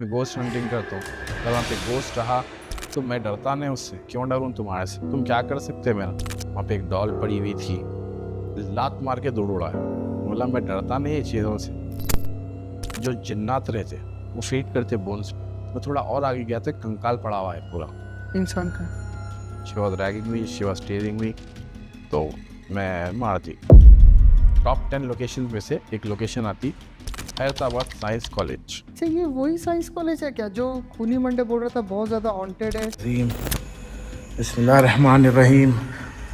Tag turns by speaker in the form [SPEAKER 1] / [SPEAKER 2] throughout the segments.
[SPEAKER 1] मैं गोश्त हंटिंग करता हूँ। अगर वहाँ पे गोश्त रहा तो मैं डरता नहीं उससे। क्यों डरूँ तुम्हारे से? तुम क्या कर सकते मेरा? वहाँ पे एक डॉल पड़ी हुई थी, लात मार के दौड़ उड़ा है। बोला मैं डरता नहीं ये चीज़ों से। जो जिन्नात रहते वो फीड करते बोन्स। मैं थोड़ा और आगे गया था, कंकाल पड़ा हुआ है पूरा
[SPEAKER 2] इंसान का।
[SPEAKER 1] She was ragging me, she was teasing me, तो मैं मार दी। टॉप 10 लोकेशन में से एक लोकेशन आती हैदराबाद साइंस कॉलेज।
[SPEAKER 2] अच्छा, ये वही साइंस कॉलेज है क्या जो खूनी मंडे बोल रहा था बहुत ज़्यादा हॉन्टेड है?
[SPEAKER 3] बिस्मिल्लाहिर्रहमानिर्रहीम,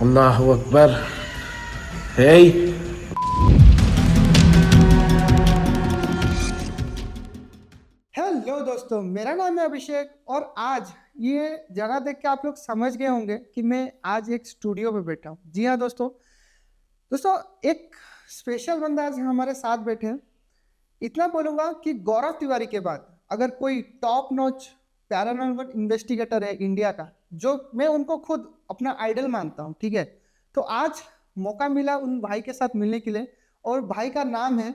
[SPEAKER 3] अल्लाहु अकबर। हे
[SPEAKER 2] हेलो दोस्तों, मेरा नाम है अभिषेक और आज ये जगह देख के आप लोग समझ गए होंगे कि मैं आज एक स्टूडियो में बैठा हूँ। जी हाँ दोस्तों, एक स्पेशल बंदा आज हमारे साथ बैठे हैं। इतना बोलूंगा कि गौरव तिवारी के बाद अगर कोई टॉप नॉच पैरानॉर्मल इन्वेस्टिगेटर है इंडिया का, जो मैं उनको खुद अपना आइडल मानता हूँ, ठीक है, तो आज मौका मिला उन भाई के साथ मिलने के लिए और भाई का नाम है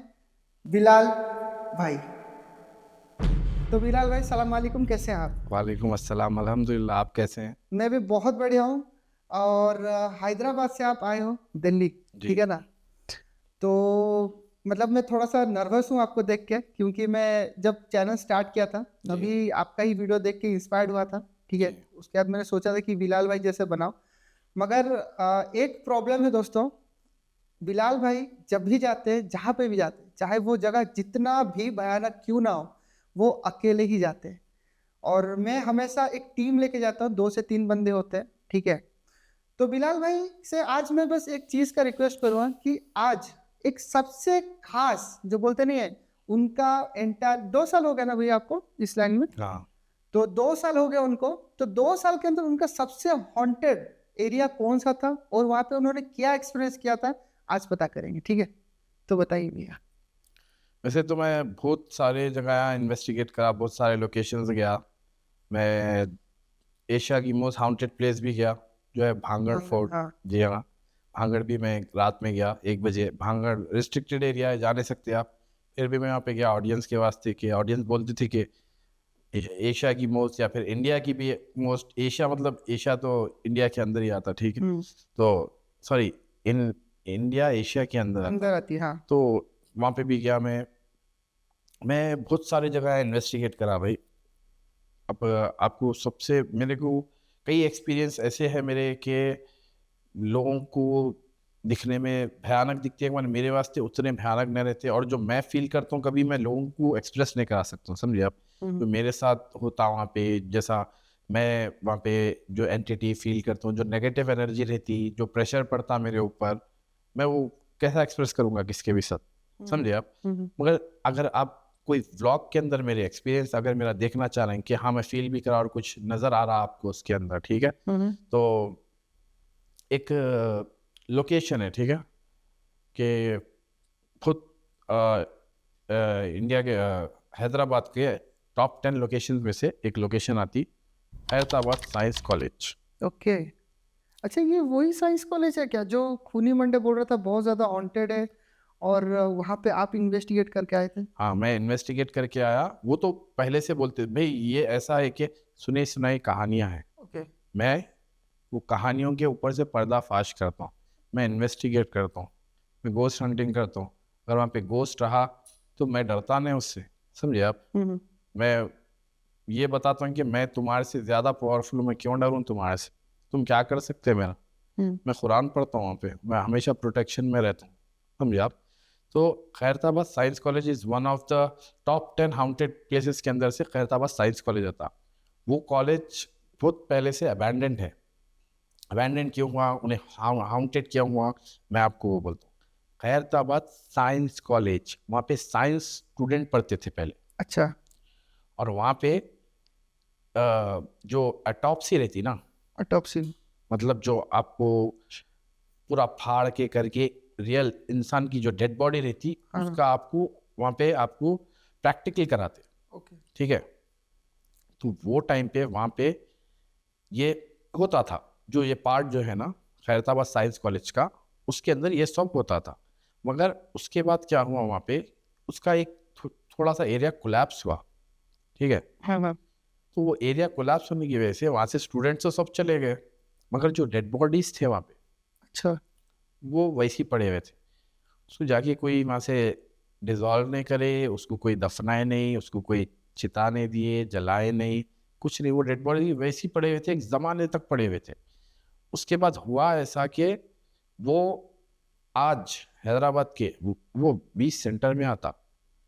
[SPEAKER 2] बिलाल भाई। तो बिलाल भाई, सलाम वालेकुम, कैसे हैं आप?
[SPEAKER 1] वालेकुम अस्सलाम, अल्हम्दुलिल्लाह। आप कैसे हैं?
[SPEAKER 2] मैं भी बहुत बढ़िया हूँ। और हैदराबाद से आप आए हो दिल्ली,
[SPEAKER 1] जी
[SPEAKER 2] ठीक है ना? तो मतलब मैं थोड़ा सा नर्वस हूँ आपको देख के, क्योंकि मैं जब चैनल स्टार्ट किया था
[SPEAKER 1] जी
[SPEAKER 2] तभी आपका ही वीडियो देख के इंस्पायर्ड हुआ था, ठीक है।
[SPEAKER 1] जी
[SPEAKER 2] उसके बाद मैंने सोचा था कि बिलाल भाई जैसे बनाओ। मगर एक प्रॉब्लम है दोस्तों, बिलाल भाई जब भी जाते हैं, जहाँ पे भी जाते हैं, चाहे वो जगह जितना भी भयानक क्यों ना हो, वो अकेले ही जाते हैं। और मैं हमेशा एक टीम लेके जाता हूँ, 2 से 3 बंदे होते हैं, ठीक है। तो बिलाल भाई से आज मैं बस एक चीज का रिक्वेस्ट करूंगा कि आज एक सबसे खास, जो बोलते नहीं है, उनका एंटायर 2 साल हो गया ना भैया आपको इस लाइन में,
[SPEAKER 1] हाँ।
[SPEAKER 2] तो 2 साल हो गए उनको। तो 2 साल के अंदर उनका सबसे हॉन्टेड एरिया कौन सा था और वहां पे उन्होंने क्या एक्सपीरियंस किया था, आज पता करेंगे, ठीक है। तो बताइए भैया।
[SPEAKER 1] वैसे तो मैं बहुत सारे जगह इन्वेस्टिगेट करा, बहुत सारे लोकेशंस गया। मैं एशिया की मोस्ट हाउंटेड प्लेस भी गया, जो है भांगड़ फोर्ट।
[SPEAKER 2] हाँ।
[SPEAKER 1] जी हाँ, भांगड़ भी मैं रात में गया 1 बजे। भांगड़ रिस्ट्रिक्टेड एरिया है, जा नहीं सकते आप। फिर भी मैं वहाँ पे गया ऑडियंस के वास्ते, कि ऑडियंस बोलती थी कि एशिया की मोस्ट या फिर इंडिया की भी मोस्ट। एशिया मतलब एशिया तो इंडिया के अंदर ही आता, ठीक है। तो सॉरी, इन इंडिया एशिया के अंदर आता।
[SPEAKER 2] अंदर आती है, हाँ।
[SPEAKER 1] तो वहाँ पे भी गया मैं बहुत सारी जगह इन्वेस्टिगेट करा भाई। अब आपको सबसे, मेरे को कई एक्सपीरियंस ऐसे हैं मेरे के लोगों को दिखने में भयानक दिखते हैं, मगर मेरे वास्ते उतने भयानक नहीं रहते। और जो मैं फील करता हूँ कभी मैं लोगों को एक्सप्रेस नहीं करा सकता हूँ, समझे आप? तो मेरे साथ होता वहाँ पे, जैसा मैं वहाँ पे जो एंटिटी फील करता हूँ, जो नेगेटिव एनर्जी रहती, जो प्रेशर पड़ता मेरे ऊपर, मैं वो कैसा एक्सप्रेस करूँगा किसके भी साथ, समझे आप? मगर अगर आप कोई व्लॉग के अंदर मेरे एक्सपीरियंस अगर मेरा देखना चाह रहे हैं कि हाँ मैं फील भी करा और कुछ नज़र आ रहा आपको उसके अंदर, ठीक है, तो एक लोकेशन है, ठीक है, कि खुद अ, इंडिया के हैदराबाद के टॉप 10 लोकेशन में से एक लोकेशन आती हैदराबाद साइंस कॉलेज।
[SPEAKER 2] ओके। अच्छा, ये वही साइंस कॉलेज है क्या जो खूनी मंडे बोल रहा था बहुत ज्यादा हॉन्टेड है और वहां पे आप इन्वेस्टिगेट करके आए थे?
[SPEAKER 1] हाँ, मैं इन्वेस्टिगेट करके आया। वो तो पहले से बोलते भाई ये ऐसा है कि सुनी सुनाई कहानियां हैं।
[SPEAKER 2] ओके।
[SPEAKER 1] मैं वो कहानियों के ऊपर से पर्दाफाश करता हूँ, मैं इन्वेस्टिगेट करता हूँ, मैं गोस्ट हंटिंग करता हूँ। अगर वहाँ पे गोस्ट रहा तो मैं डरता नहीं उससे, समझे आप? मैं ये बताता हूँ कि मैं तुम्हारे से ज़्यादा पावरफुल हूँ, मैं क्यों डरूँ तुम्हारे से? तुम क्या कर सकते हैं मेरा? मैं कुरान पढ़ता हूँ वहाँ पे, मैं हमेशा प्रोटेक्शन में रहता हूँ, समझे आप? तो Khairatabad science college is one of the top 10 haunted places के अंदर से खैरताबाद साइंस कॉलेज आता। वो कॉलेज बहुत पहले से अबैंडेंड है। अबैंडन क्यों हुआ, उन्हें हाउंटेड क्यों हुआ, मैं आपको वो बोलता हूँ। खैरताबाद साइंस कॉलेज, वहाँ पे साइंस स्टूडेंट पढ़ते थे पहले।
[SPEAKER 2] अच्छा।
[SPEAKER 1] और वहाँ पे जो ऑटोप्सी रहती ना,
[SPEAKER 2] ऑटोप्सी।
[SPEAKER 1] मतलब जो आपको पूरा फाड़ के करके रियल इंसान की जो डेड बॉडी रहती,
[SPEAKER 2] हाँ।
[SPEAKER 1] उसका आपको वहाँ पे आपको प्रैक्टिकल कराते,
[SPEAKER 2] ओके।
[SPEAKER 1] ठीक है। तो वो टाइम पे वहाँ पे ये होता था, जो ये पार्ट जो है ना खैरताबाद साइंस कॉलेज का, उसके अंदर ये सब होता था। मगर उसके बाद क्या हुआ वहाँ पे, उसका एक थोड़ा सा एरिया कोलैप्स हुआ, ठीक है।
[SPEAKER 2] हाँ।
[SPEAKER 1] तो वो एरिया कोलैप्स होने की वजह से वहाँ से स्टूडेंट्स तो सब चले गए, मगर जो डेड बॉडीज थे वहाँ पे
[SPEAKER 2] अच्छा।
[SPEAKER 1] वो वैसे ही पड़े हुए थे। उसको जाके कोई वहाँ से डिजॉल्व नहीं करे, उसको कोई दफनाए नहीं, उसको कोई चिता नहीं दिए, जलाए नहीं, कुछ नहीं। वो डेड बॉडी वैसे ही पड़े हुए थे, एक ज़माने तक पड़े हुए थे। उसके बाद हुआ ऐसा कि वो आज हैदराबाद के वो बीच सेंटर में आता,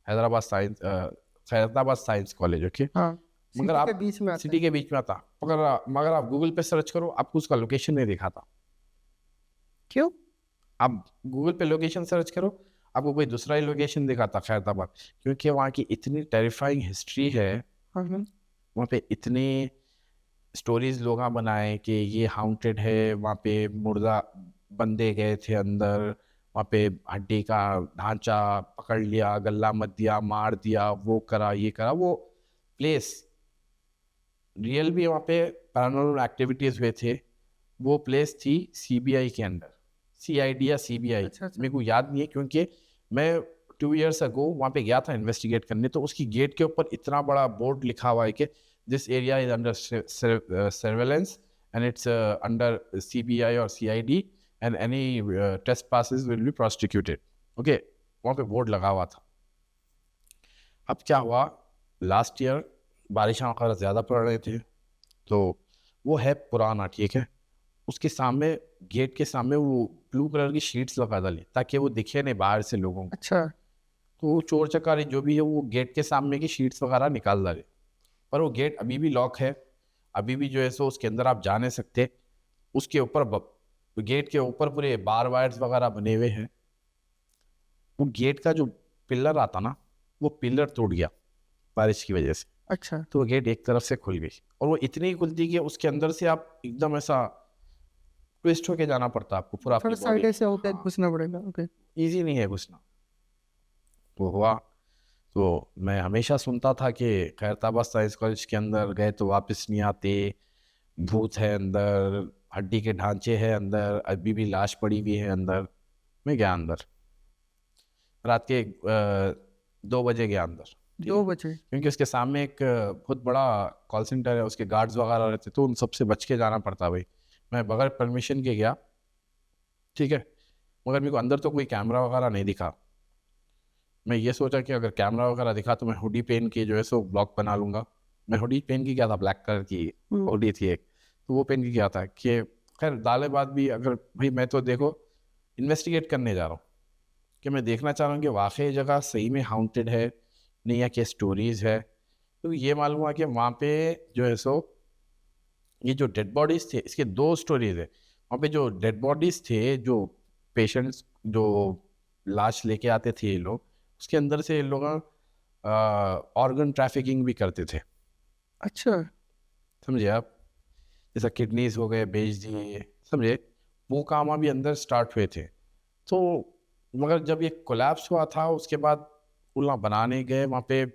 [SPEAKER 1] हैदराबाद साइंस कॉलेज, ओके।
[SPEAKER 2] हाँ,
[SPEAKER 1] मगर
[SPEAKER 2] सिटी के
[SPEAKER 1] आप
[SPEAKER 2] बीच में आता
[SPEAKER 1] सिटी
[SPEAKER 2] है।
[SPEAKER 1] के बीच में आता, मगर आप गूगल पे सर्च करो, आपको उसका लोकेशन नहीं दिखाता।
[SPEAKER 2] क्यों?
[SPEAKER 1] आप गूगल पे लोकेशन सर्च करो, आपको कोई दूसरा ही लोकेशन दिखाता खैरताबाद, क्योंकि वहाँ की इतनी टेरिफाइंग हिस्ट्री है,
[SPEAKER 2] हाँ।
[SPEAKER 1] वहाँ पे इतने स्टोरीज लोग बनाए कि ये हाउंटेड है, वहाँ पे मुर्दा बंदे गए थे अंदर, वहाँ पे हड्डी का ढांचा पकड़ लिया, गला मत दिया, मार दिया, वो करा ये करा। वो प्लेस रियल भी वहाँ पे पैरानॉर्मल एक्टिविटीज हुए थे। वो प्लेस थी सीबीआई के अंडर, सीआईडी या सीबीआई,
[SPEAKER 2] अच्छा।
[SPEAKER 1] मेरे को याद नहीं है, क्योंकि मैं 2 years अगो वहाँ पे गया था इन्वेस्टिगेट करने। तो उसकी गेट के ऊपर इतना बड़ा बोर्ड लिखा हुआ है कि this area is under surveillance and it's under CBI और CID and any test passes will be prosecuted, okay. वहाँ पे बोर्ड लगा हुआ था। अब क्या हुआ, लास्ट ईयर बारिश वगैरह ज़्यादा पड़ रहे थे, तो वो है पुराना, ठीक है। उसके सामने गेट के सामने वो ब्लू कलर की शीट्स लगा डाली ताकि वो दिखे नहीं बाहर से लोगों को।
[SPEAKER 2] अच्छा।
[SPEAKER 1] तो वो चोर चकारी जो भी है वो गेट के सामने की शीट्स वगैरह निकाल डाले, पर वो गेट अभी भी लॉक है, अभी भी जो है सो उसके अंदर आप जा नहीं सकते। उसके ऊपर गेट के ऊपर पूरे बार वायर्स वगैरह बने हुए हैं। वो गेट का जो पिलर आता ना, वो पिलर टूट गया बारिश की वजह से।
[SPEAKER 2] अच्छा।
[SPEAKER 1] तो वो गेट एक तरफ से खुल गई, और वो इतनी खुलती कि उसके अंदर से आप एकदम ऐसा ट्विस्ट होके जाना पड़ता आपको पूरा,
[SPEAKER 2] थोड़ा साइड ऐसे होकर घुसना पड़ेगा। ओके।
[SPEAKER 1] इजी नहीं है घुसना। तो हुआ, तो मैं हमेशा सुनता था कि खैरताबाद साइंस कॉलेज के अंदर गए तो वापस नहीं आते, भूत है अंदर, हड्डी के ढांचे हैं अंदर, अभी भी लाश पड़ी हुई है अंदर। मैं गया अंदर रात के 2 बजे गया अंदर, ठीक
[SPEAKER 2] 2
[SPEAKER 1] है?
[SPEAKER 2] बजे?
[SPEAKER 1] क्योंकि उसके सामने एक बहुत बड़ा कॉल सेंटर है, उसके गार्ड्स वगैरह रहते, तो उन सबसे बच के जाना पड़ता भाई। मैं बगैर परमिशन के गया, ठीक है। मगर मेरे को अंदर तो कोई कैमरा वगैरह नहीं दिखा। मैं ये सोचा कि अगर कैमरा वगैरह दिखा तो मैं हुडी पहन के जो है सो ब्लॉग बना लूँगा। मैं हुडी पहन के गया था, ब्लैक कलर की हुडी थी एक, तो वो पहन के गया था कि खैर दाले बात भी, अगर भाई मैं तो देखो इन्वेस्टिगेट करने जा रहा हूँ, कि मैं देखना चाह रहा हूँ कि वाकई जगह सही में हाउंटेड है नहीं, या क्या स्टोरीज है। तो ये मालूम हुआ कि वहाँ पे जो है सो ये जो डेड बॉडीज थे, इसके 2 स्टोरीज है। वहाँ पे जो डेड बॉडीज थे, जो पेशेंट्स जो लाश लेके आते थे ये लोग, उसके अंदर से ये लोग ऑर्गन ट्रैफिकिंग भी करते थे,
[SPEAKER 2] अच्छा।
[SPEAKER 1] समझे आप। जैसा किडनीज हो गए बेच दिए, समझे, वो काम अभी अंदर स्टार्ट हुए थे। तो मगर जब ये कोलैप्स हुआ था उसके बाद पुल बनाने गए, वहाँ पे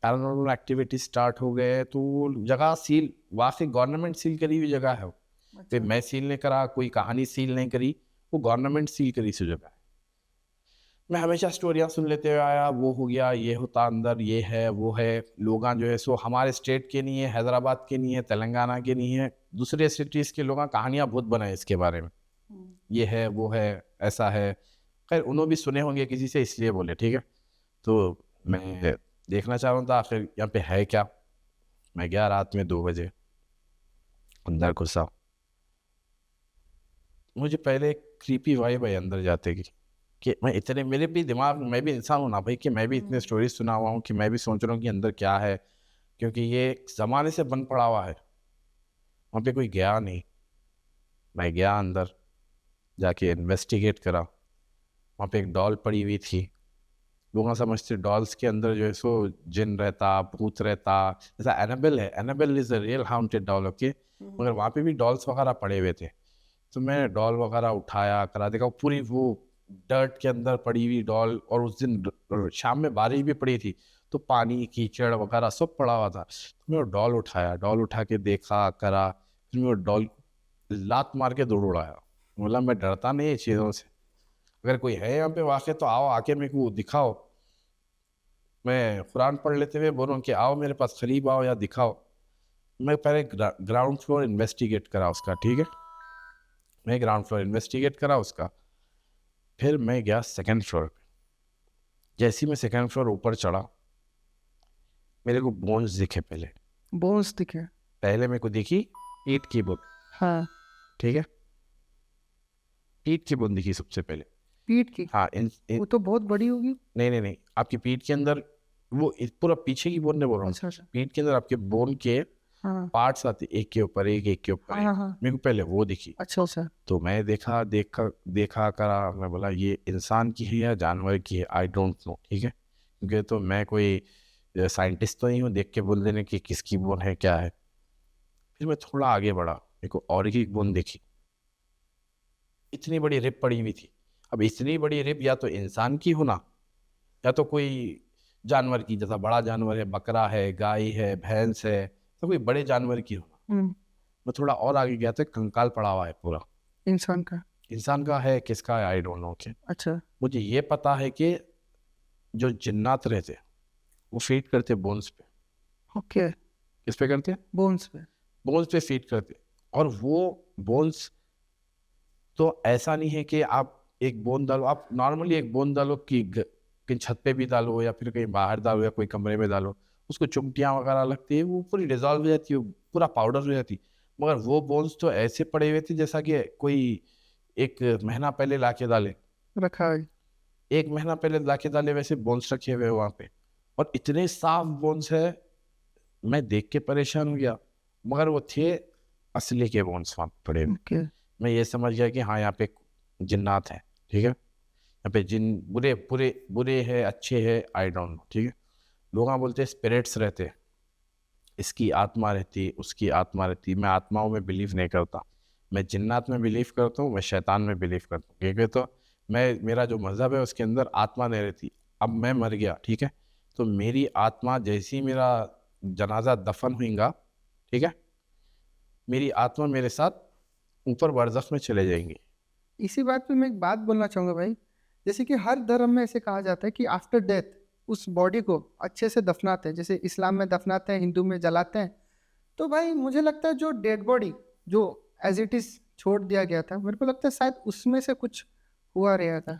[SPEAKER 1] पैरानॉर्मल एक्टिविटी स्टार्ट हो गए, तो वो जगह सील, वाकई गवर्नमेंट सील करी हुई जगह है वो। तो मैं सील नहीं करा, कोई कहानी सील नहीं करी, वो गवर्नमेंट सील करी सी जगह है। मैं हमेशा स्टोरियाँ सुन लेते हुए आया, वो हो गया, ये होता अंदर, ये है वो है। लोग जो है सो हमारे स्टेट के नहीं है, हैदराबाद के नहीं है, तेलंगाना के नहीं है, दूसरे सिटीज़ के लोग कहानियाँ बहुत बनाए इसके बारे में, ये है वो है ऐसा है। खैर उन्होंने भी सुने होंगे किसी से, इसलिए बोले, ठीक है। तो मैं देखना चाह रहा था आखिर यहाँ पे है क्या। मैं गया रात में 2 बजे, अंदर घुसा। मुझे पहले क्रीपी वाइब है अंदर जाते की, कि मैं इतने, मेरे भी दिमाग, मैं भी इंसान हूँ ना भाई, कि मैं भी इतने स्टोरीज सुना हुआ हूँ, कि मैं भी सोच रहा हूँ कि अंदर क्या है, क्योंकि ये ज़माने से बंद पड़ा हुआ है, वहाँ पे कोई गया नहीं। मैं गया अंदर, जाके इन्वेस्टिगेट करा। वहाँ पे एक डॉल पड़ी हुई थी, लोग समझते डॉल्स के अंदर जो है सो जिन रहता, भूत रहता, जैसा एनाबेल है, Annabelle is a real haunted doll, okay. मगर वहाँ पे भी डॉल्स वगैरह पड़े हुए थे। तो मैंने डॉल वगैरह उठाया, करा, देखा पूरी वो डर्ट के अंदर पड़ी हुई डॉल, और उस दिन शाम में बारिश भी पड़ी थी, तो पानी कीचड़ वगैरह सब पड़ा हुआ था। तो मैं वो डॉल उठाया, डॉल उठा के देखा, करा, फिर मैं वो डॉल लात मार के दौड़ उड़ाया। बोला मैं डरता नहीं ये चीज़ों से, अगर कोई है यहाँ पे वाकई तो आओ, आके मेरे को दिखाओ। मैं कुरान पढ़ लेते हुए बोलूँ कि आओ मेरे पास, करीब आओ या दिखाओ। मैं पहले ग्राउंड फ्लोर इन्वेस्टिगेट करा उसका, ठीक है, मैं ग्राउंड फ्लोर इन्वेस्टिगेट करा उसका। फिर मैं गया सेकंड फ्लोर पे। जैसे ही मैं सेकंड फ्लोर ऊपर चढ़ा, मेरे को बोन्स दिखे।
[SPEAKER 2] बोन्स दिखे?
[SPEAKER 1] पहले मेरे को दिखी ईंट की बोन,
[SPEAKER 2] हाँ।
[SPEAKER 1] ठीक है, ईंट की बोन दिखी सबसे पहले।
[SPEAKER 2] पीठ की?
[SPEAKER 1] हाँ,
[SPEAKER 2] वो तो बहुत बड़ी होगी।
[SPEAKER 1] नहीं, आपकी पीठ के अंदर वो पूरा पीछे की बोन नहीं बोल रहा हूँ,
[SPEAKER 2] अच्छा।
[SPEAKER 1] पीठ के अंदर आपके बोन के
[SPEAKER 2] हाँ
[SPEAKER 1] पार्ट्स आते, एक के ऊपर एक, एक के ऊपर
[SPEAKER 2] हाँ
[SPEAKER 1] एक।
[SPEAKER 2] हाँ।
[SPEAKER 1] मेरे को पहले वो दिखी।
[SPEAKER 2] अच्छा।
[SPEAKER 1] तो मैं देखा करा, मैं बोला ये इंसान की है या जानवर की है, आई डोंट नो, ठीक है, क्योंकि तो मैं कोई साइंटिस्ट तो नहीं हूँ देख के बोल देने कि किसकी बोन है क्या है। फिर मैं थोड़ा आगे बढ़ा, मेरे को और एक बोन दिखी, इतनी बड़ी रिप पड़ी हुई थी। अब इतनी बड़ी रिप या तो इंसान की होना या तो कोई जानवर की, जैसा बड़ा जानवर है, बकरा है, गाय है, भैंस है, तो कोई बड़े जानवर की होना। मैं थोड़ा और आगे गया तो कंकाल पड़ा हुआ है पूरा,
[SPEAKER 2] इंसान का?
[SPEAKER 1] इंसान का है, किसका है आई डोंट नो।
[SPEAKER 2] अच्छा।
[SPEAKER 1] मुझे ये पता है कि जो जिन्नात रहते वो फीड करते बोन्स पे।
[SPEAKER 2] ओके।
[SPEAKER 1] किस पे करते?
[SPEAKER 2] बोन्स पे।
[SPEAKER 1] बोन्स पे फीड करते। और वो बोन्स तो ऐसा नहीं है कि आप एक बोन डालो, आप नॉर्मली एक बोन डालो कि कहीं छत पे भी डालो या फिर कहीं बाहर डालो या कोई कमरे में डालो, उसको चुमटियाँ वगैरह लगती है, वो पूरी डिजॉल्व हो जाती है, पूरा पाउडर हो जाती है। मगर वो बोन्स तो ऐसे पड़े हुए थे जैसा कि कोई एक महीना पहले ला के डाले,
[SPEAKER 2] रखा है।
[SPEAKER 1] एक महीना पहले ला के डाले वैसे बोन्स रखे हुए वहाँ पे। और इतने साफ बोन्स है, मैं देख के परेशान हो गया, मगर वो थे असली के बोन्स वहाँ पे पड़े हुए।
[SPEAKER 2] ओके।
[SPEAKER 1] मैं ये समझ गया कि हाँ यहाँ पे जिन्नात है, ठीक है, यहाँ पे जिन बुरे बुरे बुरे है, अच्छे है, आई डोंट नो, ठीक है। लोग बोलते हैं स्पिरिट्स रहते, इसकी आत्मा रहती, उसकी आत्मा रहती। मैं आत्माओं में बिलीव नहीं करता, मैं जिन्नात में बिलीव करता हूँ, मैं शैतान में बिलीव करता हूँ, क्योंकि तो मेरा जो मज़हब है उसके अंदर आत्मा नहीं रहती। अब मैं मर गया, ठीक है, तो मेरी आत्मा जैसे ही मेरा जनाजा दफन होगा, ठीक है, मेरी आत्मा मेरे साथ ऊपर बरज़ख में चले जाएंगी।
[SPEAKER 2] इसी बात पे मैं एक बात बोलना चाहूँगा भाई, जैसे कि हर धर्म में ऐसे कहा जाता है कि आफ्टर डेथ उस बॉडी को अच्छे से दफनाते हैं, जैसे इस्लाम में दफनाते हैं, हिंदू में जलाते हैं। तो भाई मुझे लगता है जो डेड बॉडी जो एज इट इज छोड़ दिया गया था, मेरे को लगता है शायद उसमें से कुछ हुआ रहा था।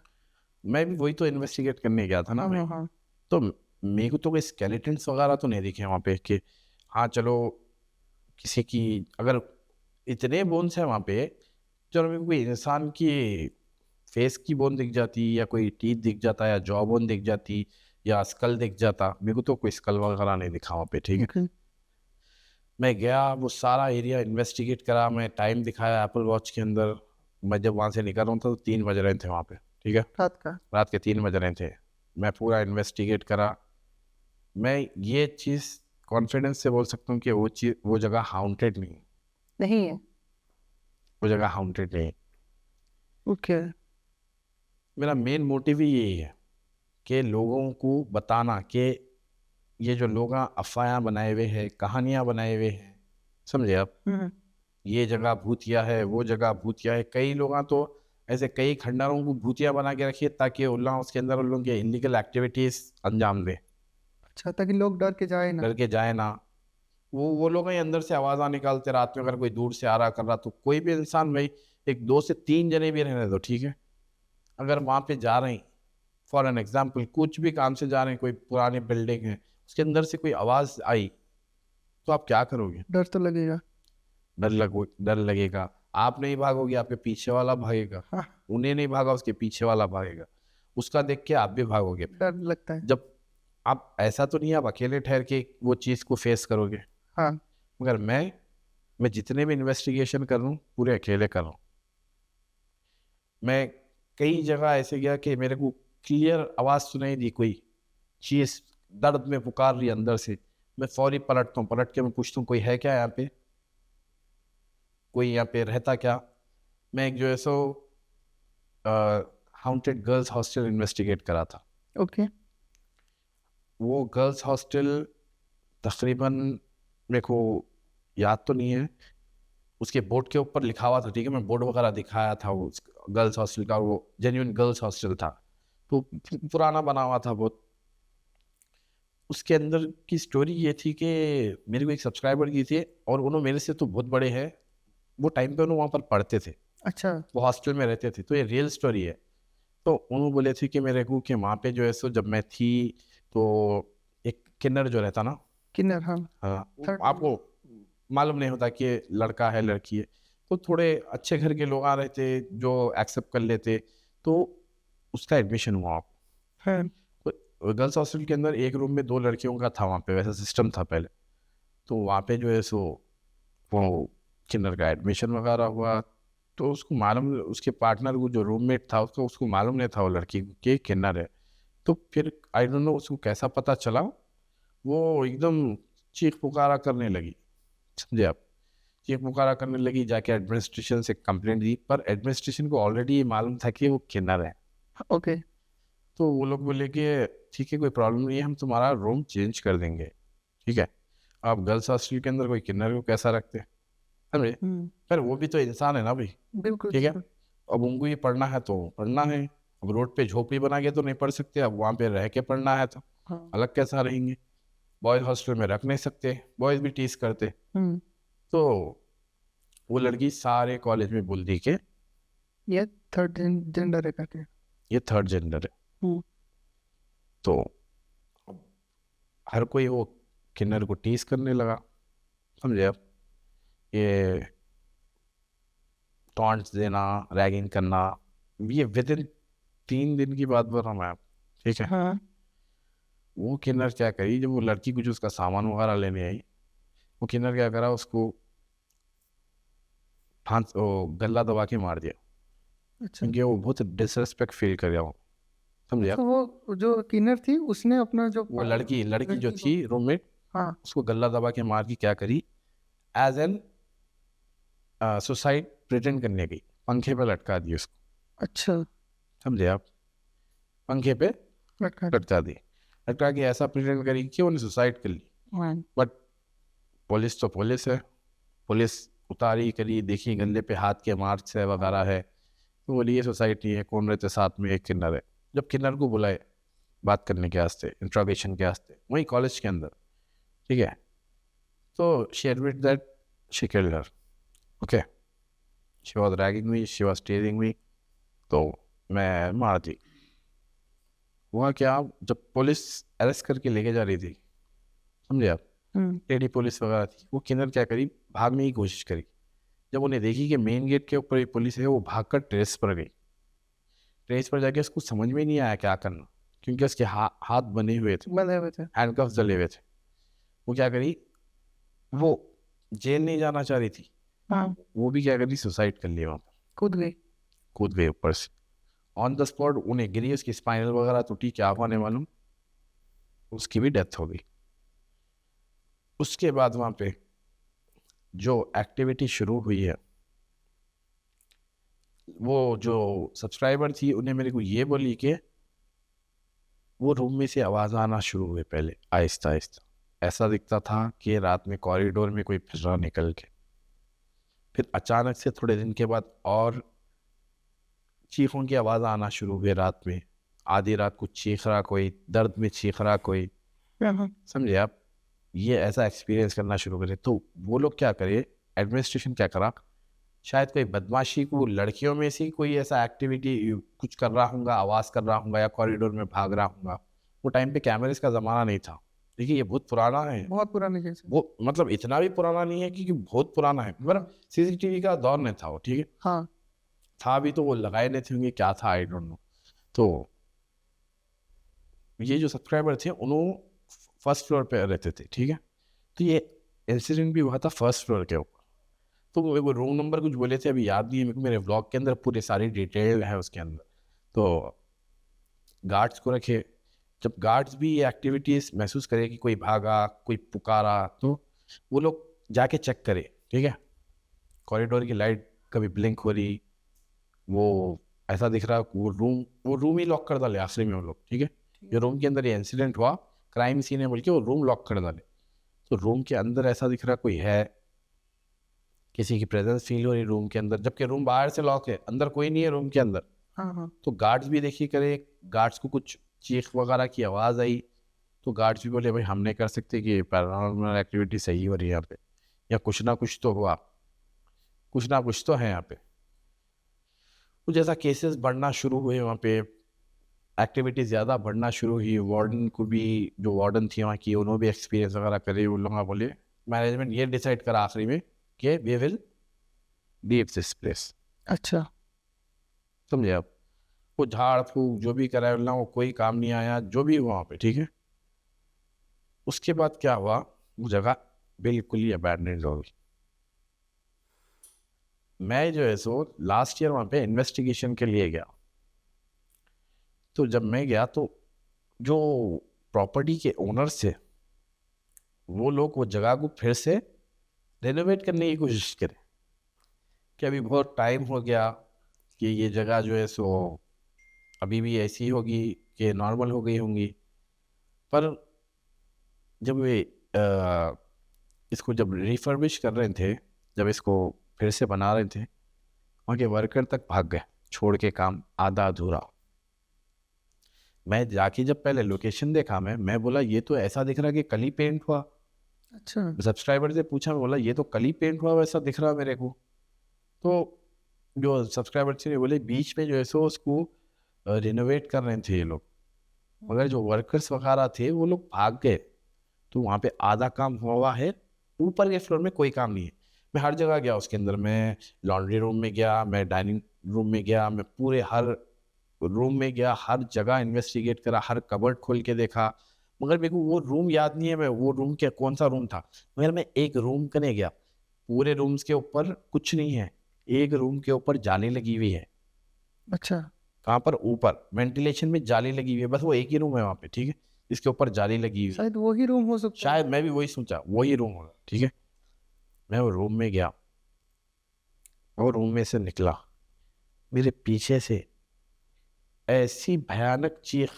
[SPEAKER 1] मैं भी वही तो इन्वेस्टिगेट करने गया था ना भाई।
[SPEAKER 2] हाँ।
[SPEAKER 1] तो मेरे को तो कोई स्केलेटन्स वगैरह तो नहीं दिखे वहाँ पे कि हाँ चलो किसी की, अगर इतने बोन्स हैं वहाँ पे, चलो मेरे को कोई इंसान की फेस की बोन दिख जाती या कोई टीथ दिख जाता या जॉ बोन दिख जाती या स्कल दिख जाता, मेरे को तो कोई स्कल वगैरह नहीं दिखा वहाँ पे, ठीक है।
[SPEAKER 2] Okay.
[SPEAKER 1] मैं गया, वो सारा एरिया इन्वेस्टिगेट करा, मैं टाइम दिखाया एप्पल वॉच के अंदर। मैं जब वहाँ से निकल रहा था तो 3 बज रहे थे वहाँ पे, ठीक है, रात के 3 बज रहे थे। मैं पूरा इन्वेस्टिगेट करा। मैं ये चीज़ कॉन्फिडेंस से बोल सकता हूँ कि वो जगह हाउंटेड नहीं है, वो जगह हाउंटेड नहीं है।
[SPEAKER 2] ओके।
[SPEAKER 1] मेरा मेन मोटिव ही यही है कि लोगों को बताना कि ये जो लोग अफवाहें बनाए हुए हैं, कहानियाँ बनाए हुए हैं, समझे आप, ये जगह भूतिया है, वो जगह भूतिया है। कई लोग तो ऐसे कई खंडरों को भूतिया बना के रखिए ताकि उसके अंदर उन लोगों की इलीगल एक्टिविटीज़ अंजाम दे।
[SPEAKER 2] अच्छा, ताकि लोग डर के जाए ना।
[SPEAKER 1] वो लोग ही अंदर से आवाज़ निकालते रात में, अगर कोई दूर से आ रहा कर रहा तो कोई भी इंसान भाई, एक 2 से 3 जने भी रहने दो, ठीक है, अगर वहाँ पे जा रहे हैं फॉर एन एग्जाम्पल, कुछ भी काम से जा रहे हैं, कोई पुरानी बिल्डिंग है, उसके अंदर से कोई आवाज़ आई तो आप क्या करोगे?
[SPEAKER 2] डर तो लगेगा।
[SPEAKER 1] डर लगेगा। आप नहीं भागोगे, आपके पीछे वाला भागेगा।
[SPEAKER 2] हाँ।
[SPEAKER 1] उन्हें नहीं भागा, उसके पीछे वाला भागेगा, उसका देख के आप भी भागोगे।
[SPEAKER 2] डर लगता है।
[SPEAKER 1] जब आप ऐसा तो नहीं आप अकेले ठहर के वो चीज़ को फेस करोगे।
[SPEAKER 2] हाँ।
[SPEAKER 1] मगर मैं जितने भी इन्वेस्टिगेशन कर रहा हूँ पूरे अकेले कर रहा हूँ। मैं कई जगह ऐसे गया कि मेरे को क्लियर आवाज़ सुनाई दी, कोई चीज़ दर्द में पुकार रही अंदर से, मैं फौरी पलटता हूँ, पलट के मैं पूछता हूँ कोई है क्या यहाँ पे, कोई यहाँ पे रहता क्या। मैं एक जो है सो हाउंटेड गर्ल्स हॉस्टल इन्वेस्टिगेट करा था।
[SPEAKER 2] ओके।
[SPEAKER 1] वो गर्ल्स हॉस्टल तकरीबन मेरे को याद तो नहीं है, उसके बोर्ड के ऊपर लिखा हुआ था, ठीक है, मैं बोर्ड वगैरह दिखाया था, वो गर्ल्स हॉस्टल का, वो जेन्युइन गर्ल्स हॉस्टल था, तो पुराना बना हुआ था बहुत। उसके अंदर की स्टोरी ये थी कि मेरे को एक सब्सक्राइबर की थी और उन्होंने मेरे से तो बहुत बड़े हैं, वो टाइम पे उन्होंने वहाँ पर पढ़ते थे,
[SPEAKER 2] अच्छा।
[SPEAKER 1] वो हॉस्टल में रहते थे, तो ये रियल स्टोरी है। तो उन्होंने बोले थे कि मेरे को कि वहाँ पे जो है सो जब मैं थी तो एक किन्नर जो रहता ना,
[SPEAKER 2] किन्नर, हाँ।
[SPEAKER 1] हाँ,
[SPEAKER 2] Third-
[SPEAKER 1] आपको मालूम नहीं होता कि ये लड़का है लड़की है, तो थोड़े अच्छे घर के लोग आ रहे थे जो एक्सेप्ट कर लेते, तो उसका एडमिशन हुआ।
[SPEAKER 2] है।
[SPEAKER 1] तो गर्ल्स हॉस्टल के अंदर एक रूम में 2 लड़कियों का था, वहाँ पे वैसा सिस्टम था पहले। तो वहाँ पे जो है सो वो किन्नर का एडमिशन वगैरह हुआ, तो उसको मालूम, उसके पार्टनर को जो रूममेट था उसको मालूम नहीं था वो लड़की को कि किन्नर है। तो फिर आई डोंट नो उसको कैसा पता चला, वो एकदम चीख पुकारा करने लगी, समझे आप, चीख पुकारा करने लगी, जाके एडमिनिस्ट्रेशन से कंप्लेंट दी, पर एडमिनिस्ट्रेशन को ऑलरेडी मालूम था कि वो किन्नर है।
[SPEAKER 2] ओके।
[SPEAKER 1] तो वो लोग बोले कि ठीक है कोई प्रॉब्लम नहीं है, हम तुम्हारा रूम चेंज कर देंगे, ठीक है। आप गर्ल्स हॉस्टल के अंदर कोई किन्नर को कैसा रखते, समझे, पर वो भी तो इंसान है ना भाई,
[SPEAKER 2] बिल्कुल।
[SPEAKER 1] ठीक है। अब उनको ये पढ़ना है तो पढ़ना है, अब रोड पे झोपड़ी बना के तो नहीं पढ़ सकते, अब वहाँ पे रह के पढ़ना है तो
[SPEAKER 2] हाँ।
[SPEAKER 1] अलग कैसा रहेंगे, बॉयज हॉस्टल में रख नहीं सकते, बॉयज भी टीज करते। तो वो लड़की सारे कॉलेज में बोल दी कि
[SPEAKER 2] ये थर्ड जेंडर है करके।
[SPEAKER 1] ये थर्ड जेंडर है।
[SPEAKER 2] हम्म।
[SPEAKER 1] तो हर कोई वो किन्नर को टीज करने लगा, समझे आप, ये टॉन्ट्स देना, रैगिंग करना, ये विद इन 3 दिन की बात बोल रहा हूँ मैं आप, ठीक है।
[SPEAKER 2] हाँ।
[SPEAKER 1] वो किन्नर क्या करी, जब वो लड़की कुछ उसका सामान वगैरह लेने आई, वो किन्नर क्या करा, उसको फांस वो गला दबा के मार दिया,
[SPEAKER 2] अच्छा।
[SPEAKER 1] क्योंकि वो बहुत डिसरेस्पेक्ट फील कर गया वो, समझे आप।
[SPEAKER 2] तो वो जो किन्नर थी उसने अपना जो
[SPEAKER 1] वो लड़की जो थी रूममेट,
[SPEAKER 2] हाँ।
[SPEAKER 1] उसको गला दबा के मार के क्या करी, एज एन सुसाइड प्रिटेंड करने गई, पंखे पे लटका दी उसको,
[SPEAKER 2] अच्छा।
[SPEAKER 1] समझे आप, पंखे पे
[SPEAKER 2] लटका।
[SPEAKER 1] लटका दी, लटका के ऐसा प्रिटेंड करी कि उन्हें सुसाइड कर ली।
[SPEAKER 2] हाँ।
[SPEAKER 1] बट पुलिस तो पुलिस है, पुलिस उतारी करी, देखी गले पे हाथ के मार्क्स है वगैरह है, तो बोली ये सोसाइटी है, कौन रहते साथ में, एक किन्नर है। जब किन्नर को बुलाए बात करने के वास्ते, इंट्रोगेशन के वास्ते, वही कॉलेज के अंदर, ठीक है, तो she admit that she killed her, okay, she was ragging me, she was teasing me, तो मैं मार दी। हुआ क्या, जब पुलिस अरेस्ट करके लेके जा रही थी, समझे आप, लेडी पुलिस वगैरह थी, वो किन्नर क्या करी, भागने की कोशिश करी। जब उन्हें देखी कि मेन गेट के ऊपर एक पुलिस है, वो भागकर टेरेस पर गई। टेरेस पर जाके उसको समझ में नहीं आया क्या करना, क्योंकि उसके हाथ बने हुए थे,
[SPEAKER 2] बंधे हुए थे।
[SPEAKER 1] हैंडकफ्स डले हुए थे। वो क्या करी, वो जेल नहीं जाना चाह रही थी,
[SPEAKER 2] हाँ।
[SPEAKER 1] वो भी क्या करी, सुसाइड कर लिया, वहाँ पर
[SPEAKER 2] कूद गई।
[SPEAKER 1] कूद गई ऊपर से, ऑन द स्पॉट उन्हें गिरी, उसकी स्पाइनल वगैरह टूटी, क्या होने मालूम, उसकी भी डेथ हो गई। उसके बाद वहाँ पे जो एक्टिविटी शुरू हुई है, वो जो सब्सक्राइबर थी उन्हें मेरे को ये बोली कि वो रूम में से आवाज़ आना शुरू हुई, पहले आहिस्ता आहिस्ता, ऐसा दिखता था कि रात में कॉरिडोर में कोई फिर रहा निकल के, फिर अचानक से थोड़े दिन के बाद और चीखों की आवाज़ आना शुरू हुई रात में, आधी रात को चीख रहा कोई, दर्द में चीख रहा कोई, समझे आप, ये ऐसा एक्सपीरियंस करना शुरू करे। तो वो लोग क्या करे, एडमिनिस्ट्रेशन क्या करा, शायद कोई बदमाशी को लड़कियों में से कोई ऐसा एक्टिविटी कुछ कर रहा होगा, आवाज़ कर रहा होगा या कॉरिडोर में भाग रहा होगा। वो टाइम पे कैमरेस का ज़माना नहीं था, देखिए ये बहुत पुराना है,
[SPEAKER 2] बहुत पुराने केस है।
[SPEAKER 1] वो मतलब इतना भी पुराना नहीं है क्योंकि बहुत पुराना है, मतलब सीसीटीवी का दौर नहीं था वो, ठीक है,
[SPEAKER 2] हाँ।
[SPEAKER 1] था भी तो वो लगाए नहीं थे होंगे, क्या था आई डोंट नो। तो ये जो सब्सक्राइबर थे उन्होंने फर्स्ट फ्लोर पे रहते थे, ठीक है, तो ये इंसिडेंट भी हुआ था फर्स्ट फ्लोर के ऊपर। तो वो रूम नंबर कुछ बोले थे, अभी याद नहीं है मेरे को, मेरे व्लॉग के अंदर पूरे सारी डिटेल है उसके अंदर। तो गार्ड्स को रखे, जब गार्ड्स भी ये एक्टिविटीज़ महसूस करे कि कोई भागा, कोई पुकारा, तो वो लोग जाके चेक करे, ठीक है, कॉरिडोर की लाइट कभी ब्लिंक हो रही, वो ऐसा दिख रहा, वो रूम ही लॉक कर डाले आखिरी में वो लोग, ठीक है, जो रूम के अंदर ये इंसिडेंट हुआ, क्राइम सीन है बोल के वो रूम लॉक कर डाले। तो रूम के अंदर ऐसा दिख रहा कोई है, किसी की प्रेजेंस फील हो रही रूम के अंदर, जबकि रूम बाहर से लॉक है, अंदर कोई नहीं है रूम के अंदर।
[SPEAKER 2] हाँ। हाँ।
[SPEAKER 1] तो गार्ड्स भी देखिए करे, गार्ड्स को कुछ चीख वगैरह की आवाज़ आई, तो गार्ड्स भी बोले भाई हम नहीं कर सकते कि पैरानॉर्मल एक्टिविटी सही हो रही है यहाँ पे, या कुछ ना कुछ तो हुआ, कुछ ना कुछ तो है यहाँ पे। तो जैसा केसेस बढ़ना शुरू हुए वहाँ पे, एक्टिविटी ज़्यादा बढ़ना शुरू हुई, वार्डन को भी, जो वार्डन थी वहाँ की, उन्होंने भी एक्सपीरियंस वगैरह करे, उन लोग बोले, मैनेजमेंट ये डिसाइड करा आखिरी में कि we will leave this place.
[SPEAKER 2] अच्छा,
[SPEAKER 1] समझे आप? वो झाड़ फूक जो भी करा उन लोगों को कोई काम नहीं आया, जो भी हुआ वहाँ पे, ठीक है। उसके बाद क्या हुआ, वो जगह बिल्कुल ही अबैंडन्ड हो गई। मैं जो है सो लास्ट ईयर वहाँ पे इन्वेस्टिगेशन के लिए गया। तो जब मैं गया तो जो प्रॉपर्टी के ओनर्स थे वो लोग वो जगह को फिर से रेनोवेट करने की कोशिश करें कि अभी बहुत टाइम हो गया कि ये जगह जो है सो अभी भी ऐसी होगी कि नॉर्मल हो गई होंगी। पर जब वे इसको जब रिफर्बिश कर रहे थे, जब इसको फिर से बना रहे थे, वहाँ के वर्कर तक भाग गए छोड़ के काम आधा अधूरा। मैं जाके जब पहले लोकेशन देखा, मैं बोला ये तो ऐसा दिख रहा कि कल ही पेंट हुआ।
[SPEAKER 2] अच्छा,
[SPEAKER 1] सब्सक्राइबर से पूछा, मैं बोला ये तो कल ही पेंट हुआ वैसा दिख रहा मेरे को। तो जो सब्सक्राइबर थे बोले बीच में जो है सो उसको रिनोवेट कर रहे थे ये लोग, मगर जो वर्कर्स वगैरह थे वो लोग भाग गए। तो वहाँ पे आधा काम हुआ है, ऊपर के फ्लोर में कोई काम नहीं है। मैं हर जगह गया उसके अंदर, मैं लॉन्ड्री रूम में गया, मैं डाइनिंग रूम में गया, मैं पूरे हर रूम में गया, हर जगह इन्वेस्टिगेट करा, हर कबर्ड खोल के देखा, मगर मेरे को वो रूम याद नहीं है मैं वो रूम क्या कौन सा रूम था। मगर मैं एक रूम करने गया, पूरे रूम्स के ऊपर कुछ नहीं है, एक रूम के ऊपर जाली लगी हुई है।
[SPEAKER 2] अच्छा,
[SPEAKER 1] कहाँ पर? ऊपर वेंटिलेशन में जाली लगी हुई है, बस वो एक ही रूम है वहाँ पे, ठीक है, इसके ऊपर जाली लगी हुई है।
[SPEAKER 2] शायद वही रूम हो सकता है।
[SPEAKER 1] शायद मैं भी वही सोचा वही रूम होगा, ठीक है। मैं वो रूम में गया और रूम में से निकला, मेरे पीछे से ऐसी भयानक चीख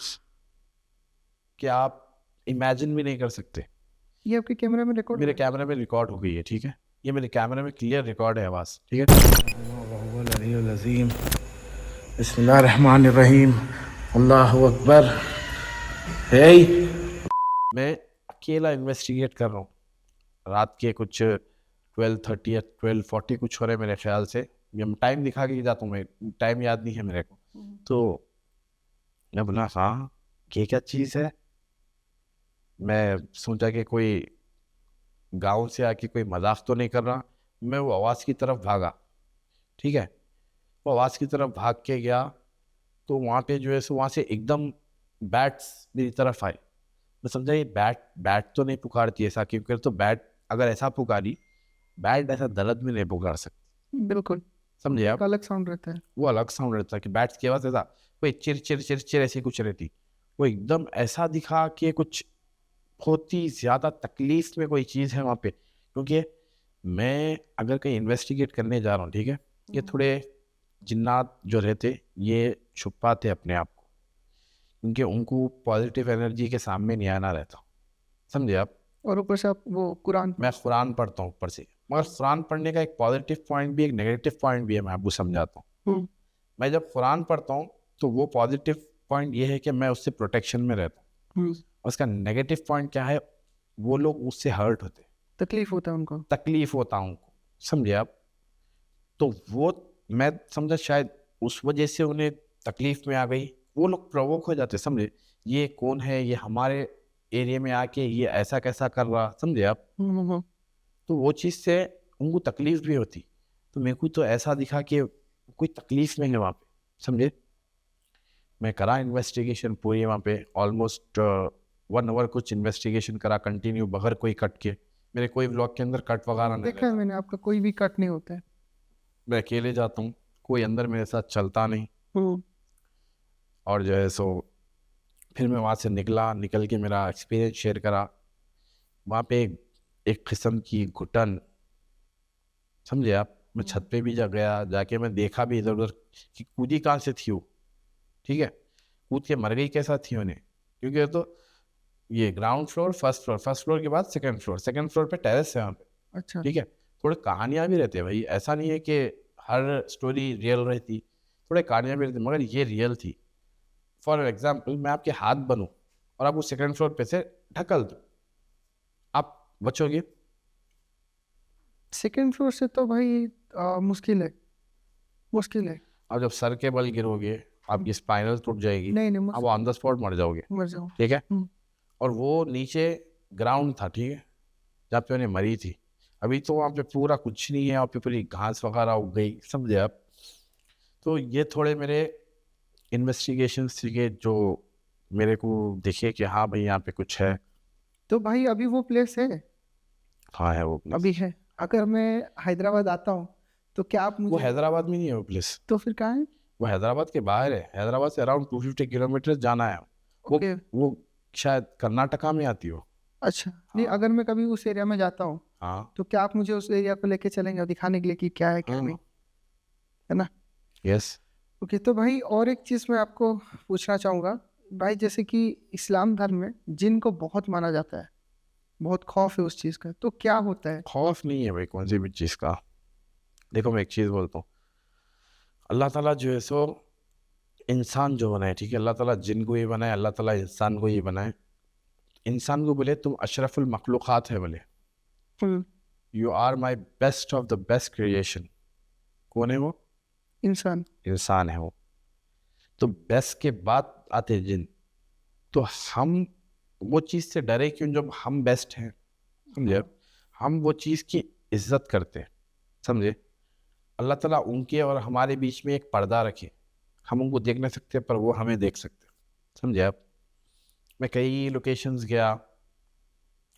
[SPEAKER 1] कि आप इमेजिन भी नहीं कर सकते।
[SPEAKER 2] ये आपके कैमरे में रिकॉर्ड
[SPEAKER 1] मेरे कैमरे में रिकॉर्ड हो गई है, ठीक है, ये मेरे कैमरे में क्लियर रिकॉर्ड है आवाज़, ठीक है।
[SPEAKER 3] अज़ीम बिस्मिल्लाहिर्रहमानिर्रहीम अल्लाहु अकबर। हे
[SPEAKER 1] मैं अकेला इन्वेस्टिगेट कर रहा हूँ, रात के कुछ 12:30 या 12:40 कुछ हो रहे मेरे ख्याल से, मैं टाइम दिखा के जाता हूँ, मैं टाइम याद नहीं है मेरे को। तो मैं बोला हाँ ये क्या चीज़ है। मैं सोचा कि कोई गांव से आके कोई मजाक तो नहीं कर रहा। मैं वो आवाज़ की तरफ भागा, ठीक है, वो आवाज़ की तरफ भाग के गया तो वहाँ पे जो है सो वहाँ से एकदम बैट्स मेरी तरफ आए। मैं समझा ये बैट तो नहीं पुकारती ऐसा, क्योंकि तो बैट अगर ऐसा पुकारी, बैट ऐसा दर्द में नहीं पुकार सकती,
[SPEAKER 2] बिल्कुल,
[SPEAKER 1] समझे आप?
[SPEAKER 2] एक अलग साउंड रहता है।
[SPEAKER 1] वो अलग साउंड रहता है कि बैट्स की आवाज़ ऐसा कोई चिर चिर चिर चिर ऐसी कुछ रहती, वो एकदम ऐसा दिखा कि कुछ बहुत ही ज़्यादा तकलीफ में कोई चीज़ है वहाँ पे। क्योंकि मैं अगर कहीं इन्वेस्टिगेट करने जा रहा हूँ, ठीक है, ये थोड़े जिन्नात जो रहते ये छुपाते अपने आप को, क्योंकि उनको पॉजिटिव एनर्जी के सामने नहीं आना रहता, समझे आप?
[SPEAKER 2] और ऊपर से आप वो कुरान
[SPEAKER 1] मैं कुरान पढ़ता हूँ ऊपर से, मगर कुरान पढ़ने का एक पॉजिटिव पॉइंट भी एक नेगेटिव पॉइंट भी है, मैं आपको समझाता हूँ। मैं जब कुरान पढ़ता हूँ तो वो पॉजिटिव पॉइंट ये है कि मैं उससे प्रोटेक्शन में रहता हूँ, और उसका नेगेटिव पॉइंट क्या है, वो लोग उससे हर्ट होते,
[SPEAKER 2] तकलीफ होता है उनको।
[SPEAKER 1] तकलीफ होता उनको, समझे आप? तो वो मैं समझा शायद उस वजह से उन्हें तकलीफ में आ गई, वो लोग प्रोवोक हो जाते, समझे, ये कौन है, ये हमारे एरिया में आके ये ऐसा कैसा कर रहा, समझे आप? तो वो चीज़ से उनको तकलीफ भी होती। तो मेरे को तो ऐसा दिखा कि कोई तकलीफ में है वहाँ पे, समझे। मैं करा इन्वेस्टिगेशन पूरी वहाँ पे, ऑलमोस्ट 1 आवर कुछ इन्वेस्टिगेशन करा कंटिन्यू, बगैर कोई कट के। मेरे कोई व्लॉग के अंदर कट वगैरह नहीं
[SPEAKER 2] देखा है मैंने, आपका कोई भी कट नहीं होता है।
[SPEAKER 1] मैं अकेले जाता हूँ, कोई अंदर मेरे साथ चलता नहीं। और जो है सो फिर मैं वहाँ से निकल के मेरा एक्सपीरियंस शेयर करा। वहाँ पे एक किस्म की घुटन, समझे आप? मैं छत पे भी गया, जाके मैं देखा भी इधर उधर कि कूदी कहाँ से थी वो, ठीक है, कूद के मर गई कैसा थी उन्हें, क्योंकि तो ये ग्राउंड फ्लोर फर्स्ट फ्लोर के बाद सेकंड फ्लोर पे टेरेस है वहाँ पे,
[SPEAKER 2] अच्छा,
[SPEAKER 1] ठीक है। थोड़े कहानियाँ भी रहती है भाई, ऐसा नहीं है कि हर स्टोरी रियल रहती, थोड़े कहानियाँ भी रहती, मगर ये रियल थी। फॉर एग्जाम्पल मैं आपके हाथ बनूँ और आप उस सेकंड फ्लोर पे से ढकल दो, आप बचोगे।
[SPEAKER 2] सेकंड फ्लोर से तो भाई मुश्किल है, मुश्किल है।
[SPEAKER 1] और जब सर के बल गिरोगे आपकी स्पाइनल टूट जाएगी,
[SPEAKER 2] नहीं नहीं,
[SPEAKER 1] आप ऑन द स्पॉट मर जाओगे,
[SPEAKER 2] मर जाऊँ।
[SPEAKER 1] ठीक है।
[SPEAKER 2] हम्म।
[SPEAKER 1] और वो नीचे ग्राउंड था, ठीक है, जहाँ पे उन्हें मरी थी। अभी तो वहाँ पे पूरा कुछ नहीं है, वहाँ पे पूरी घास वगैरह उग गई, समझे आप। तो ये थोड़े मेरे इन्वेस्टिगेशंस थे जो मेरे को दिखे कि हाँ भाई यहाँ पे कुछ है।
[SPEAKER 2] तो भाई अभी वो प्लेस है?
[SPEAKER 1] हाँ है वो place।
[SPEAKER 2] अभी है? अगर मैं हैदराबाद आता हूँ तो क्या आप
[SPEAKER 1] वो
[SPEAKER 2] मुझे,
[SPEAKER 1] हैदराबाद में नहीं है वो प्लेस,
[SPEAKER 2] तो फिर कहाँ है?
[SPEAKER 1] वो हैदराबाद के बाहर है। हैदराबाद से अराउंड 250 किलोमीटर जाना है। वो
[SPEAKER 2] ओके।
[SPEAKER 1] वो शायद कर्नाटका में आती हो।
[SPEAKER 2] अच्छा, नहीं
[SPEAKER 1] हाँ।
[SPEAKER 2] अगर मैं कभी उस एरिया में जाता हूँ
[SPEAKER 1] हाँ
[SPEAKER 2] तो क्या आप मुझे उस एरिया को लेके चलेंगे दिखाने के लिए कि क्या है क्या नहीं, है ना?
[SPEAKER 1] यस।
[SPEAKER 2] ओके। तो भाई और एक चीज़ मैं आपको पूछना चाहूँगा भाई, जैसे कि इस्लाम धर्म में जिन को बहुत माना जाता है, बहुत खौफ है उस चीज़ का, तो क्या होता है?
[SPEAKER 1] खौफ नहीं है भाई कौन सी भी चीज़ का। देखो मैं एक चीज़ बोलता हूँ, अल्लाह ताला जो है सो इंसान जो बनाए, ठीक है, अल्लाह ताला जिन को ये बनाए, अल्लाह ताला इंसान को ये बनाए। इंसान को बोले तुम अशरफुल मखलूक़ात है, बोले
[SPEAKER 2] hmm,
[SPEAKER 1] you are my best of the best creation. कौन है वो?
[SPEAKER 2] इंसान।
[SPEAKER 1] इंसान है वो। तो बेस्ट के बाद आते हैं जिन। तो हम वो चीज़ से डरे क्यों जब हम बेस्ट हैं, समझे। हम वो चीज़ की इज्जत करते हैं, समझे। अल्लाह ताला उनके और हमारे बीच में एक पर्दा रखे, हम उनको देख नहीं सकते पर वो हमें देख सकते, समझे आप। मैं कई लोकेशंस गया,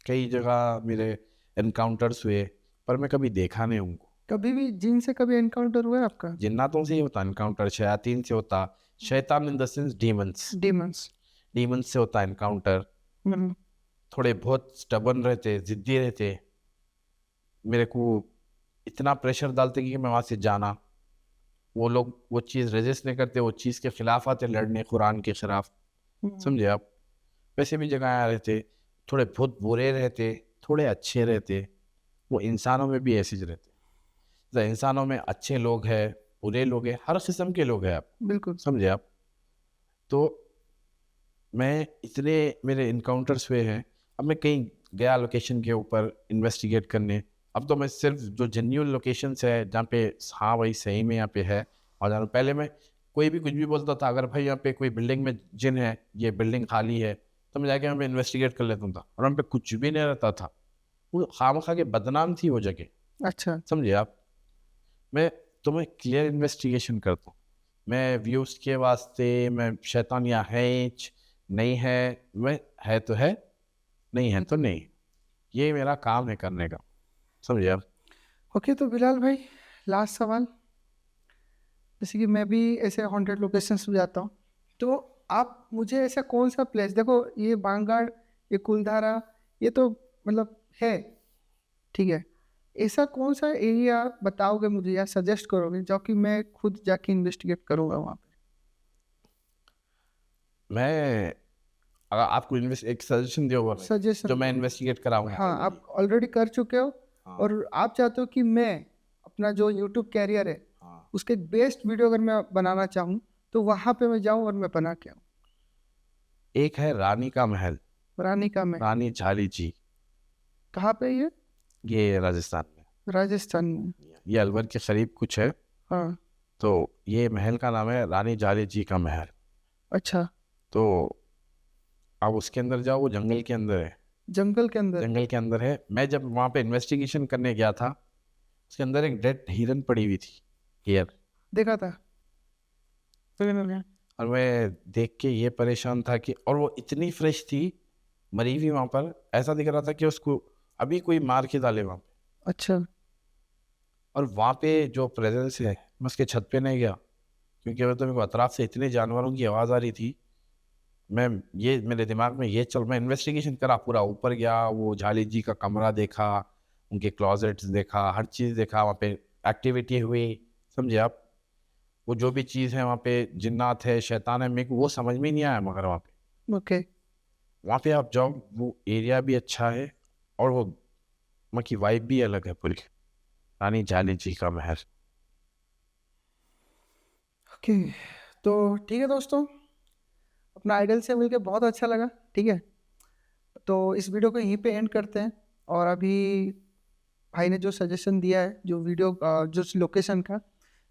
[SPEAKER 1] कई जगह मेरे एनकाउंटर्स हुए, पर मैं कभी देखा नहीं उनको।
[SPEAKER 2] कभी भी जिन से कभी एनकाउंटर हुआ है आपका?
[SPEAKER 1] जिन्नातों से ही होता एनकाउंटर, शयातीन से होता। शैतान in the sense demons,
[SPEAKER 2] demons.
[SPEAKER 1] Demons से होता एनकाउंटर। थोड़े बहुत स्टबन रहते, जिद्दी रहते, मेरे को इतना प्रेशर डालते कि मैं वहाँ से जाना। वो लोग वो चीज़ रेजिस्ट नहीं करते, वो चीज़ के खिलाफ आते लड़ने, कुरान के खिलाफ, समझे आप। वैसे भी जगह आ रहते, थोड़े बहुत बुरे रहते, थोड़े अच्छे रहते। वो इंसानों में भी ऐसे ही रहते। तो इंसानों में अच्छे लोग हैं, बुरे लोग हैं, हर किस्म के लोग हैं आप,
[SPEAKER 2] बिल्कुल।
[SPEAKER 1] समझे आप। तो मैं इतने मेरे इनकाउंटर्स हुए हैं। अब मैं कहीं गया लोकेशन के ऊपर इन्वेस्टिगेट करने, अब तो मैं सिर्फ जो जेन्युइन लोकेशंस है जहाँ पे हाँ भाई सही में यहाँ पे है और जहाँ पहले मैं कोई भी कुछ भी बोलता था, अगर भाई यहाँ पे कोई बिल्डिंग में जिन है, ये बिल्डिंग खाली है, तो मैं जाके यहाँ पे इन्वेस्टिगेट कर लेता था और वहाँ पे कुछ भी नहीं रहता था। वो खामखा के बदनाम थी वो जगह,
[SPEAKER 2] अच्छा।
[SPEAKER 1] समझे आप। मैं मैं क्लियर इन्वेस्टिगेशन करता हूँ। मैं व्यूज़ के वास्ते मैं शैतान या है नहीं है, मैं है तो है, नहीं है तो नहीं। ये मेरा काम है करने का, समझे आप।
[SPEAKER 2] ओके। तो बिलाल भाई लास्ट सवाल, जैसे कि मैं भी ऐसे हॉन्टेड लोकेशंस पे जाता हूँ, तो आप मुझे ऐसा कौन सा प्लेस, देखो ये बांगाड़, ये कुलधारा, ये तो मतलब है, ठीक है, ऐसा कौन सा एरिया बताओगे मुझे या सजेस्ट करोगे जो कि मैं खुद जाके इन्वेस्टिगेट करूँगा वहाँ पे?
[SPEAKER 1] मैं अगर आपको एक सजेशन दिया हुआ है,
[SPEAKER 2] सजेशन
[SPEAKER 1] जो मैं इन्वेस्टिगेट कराऊंगा।
[SPEAKER 2] हाँ, आप ऑलरेडी कर चुके हो
[SPEAKER 1] हाँ।
[SPEAKER 2] और आप चाहते हो कि मैं अपना जो यूट्यूब कैरियर है
[SPEAKER 1] हाँ।
[SPEAKER 2] उसके बेस्ट वीडियो अगर मैं बनाना चाहूँ तो वहाँ पे मैं जाऊँ और मैं बना के आऊँ।
[SPEAKER 1] एक है रानी का महल,
[SPEAKER 2] रानी का मैं,
[SPEAKER 1] रानी झाली जी,
[SPEAKER 2] कहाँ पे ये?
[SPEAKER 1] ये राजस्थान में,
[SPEAKER 2] राजस्थान में।
[SPEAKER 1] ये अलवर के करीब कुछ है।
[SPEAKER 2] हाँ।
[SPEAKER 1] तो ये महल का नाम है रानी झाली जी का महल।
[SPEAKER 2] अच्छा।
[SPEAKER 1] तो आप उसके अंदर जाओ, वो जंगल के अंदर है,
[SPEAKER 2] जंगल के अंदर?
[SPEAKER 1] जंगल के अंदर है। मैं जब वहाँ पे इन्वेस्टिगेशन करने गया था, उसके अंदर एक डेड हिरन पड़ी हुई थी, हियर।
[SPEAKER 2] देखा था?
[SPEAKER 1] और मैं देख के ये परेशान था कि, और वो इतनी फ्रेश थी, मरी हुई वहाँ पर, ऐसा दिख रहा था कि उसको अभी कोई मार के डाले वहाँ पे।
[SPEAKER 2] अच्छा।
[SPEAKER 1] और वहाँ पे जो प्रेजेंस है, मैं उसके छत पे नहीं गया क्योंकि मैं तो मेरे को अतराफ से इतने जानवरों की आवाज़ आ रही थी। मैं ये मेरे दिमाग में ये चल, मैं इन्वेस्टिगेशन करा, पूरा ऊपर गया, वो झाली जी का कमरा देखा, उनके क्लॉजेट्स देखा, हर चीज़ देखा, वहाँ पे एक्टिविटी हुई, समझे आप। वो जो भी चीज़ है वहाँ पे, जिन्नात है, शैतान है, मेरे को वो समझ में नहीं आया। मगर
[SPEAKER 2] ओके।
[SPEAKER 1] वहाँ पे आप जाओ, वो एरिया भी अच्छा है और वो वहाँ की वाइब भी अलग है पूरी। रानी झाली जी का महल।
[SPEAKER 2] ओके। तो ठीक है दोस्तों, अपना आइडल से मिलके बहुत अच्छा लगा, ठीक है। तो इस वीडियो को यहीं पे एंड करते हैं। और अभी भाई ने जो सजेशन दिया है, जो वीडियो जो लोकेशन का,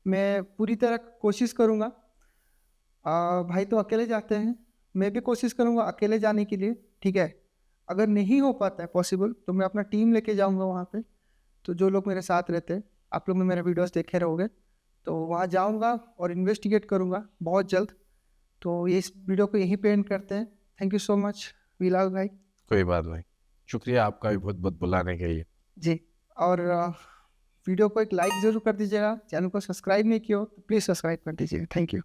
[SPEAKER 2] मैं पूरी तरह कोशिश करूँगा। भाई तो अकेले जाते हैं, मैं भी कोशिश करूँगा अकेले जाने के लिए, ठीक है। अगर नहीं हो पाता है पॉसिबल तो मैं अपना टीम लेके जाऊँगा वहाँ पे। तो जो लोग मेरे साथ रहते हैं, आप लोग ने मेरे वीडियोस देखे रहोगे, तो वहाँ जाऊँगा और इन्वेस्टिगेट करूँगा बहुत जल्द। तो ये इस वीडियो को यहीं पे एंड करते हैं। Thank you so much Bilal भाई।
[SPEAKER 1] कोई बात भाई, शुक्रिया आपका भी बहुत बहुत बुलाने के लिए।
[SPEAKER 2] जी, और वीडियो को एक लाइक ज़रूर कर दीजिएगा। चैनल को सब्सक्राइब नहीं किया हो तो प्लीज़ सब्सक्राइब कर दीजिएगा। Thank you.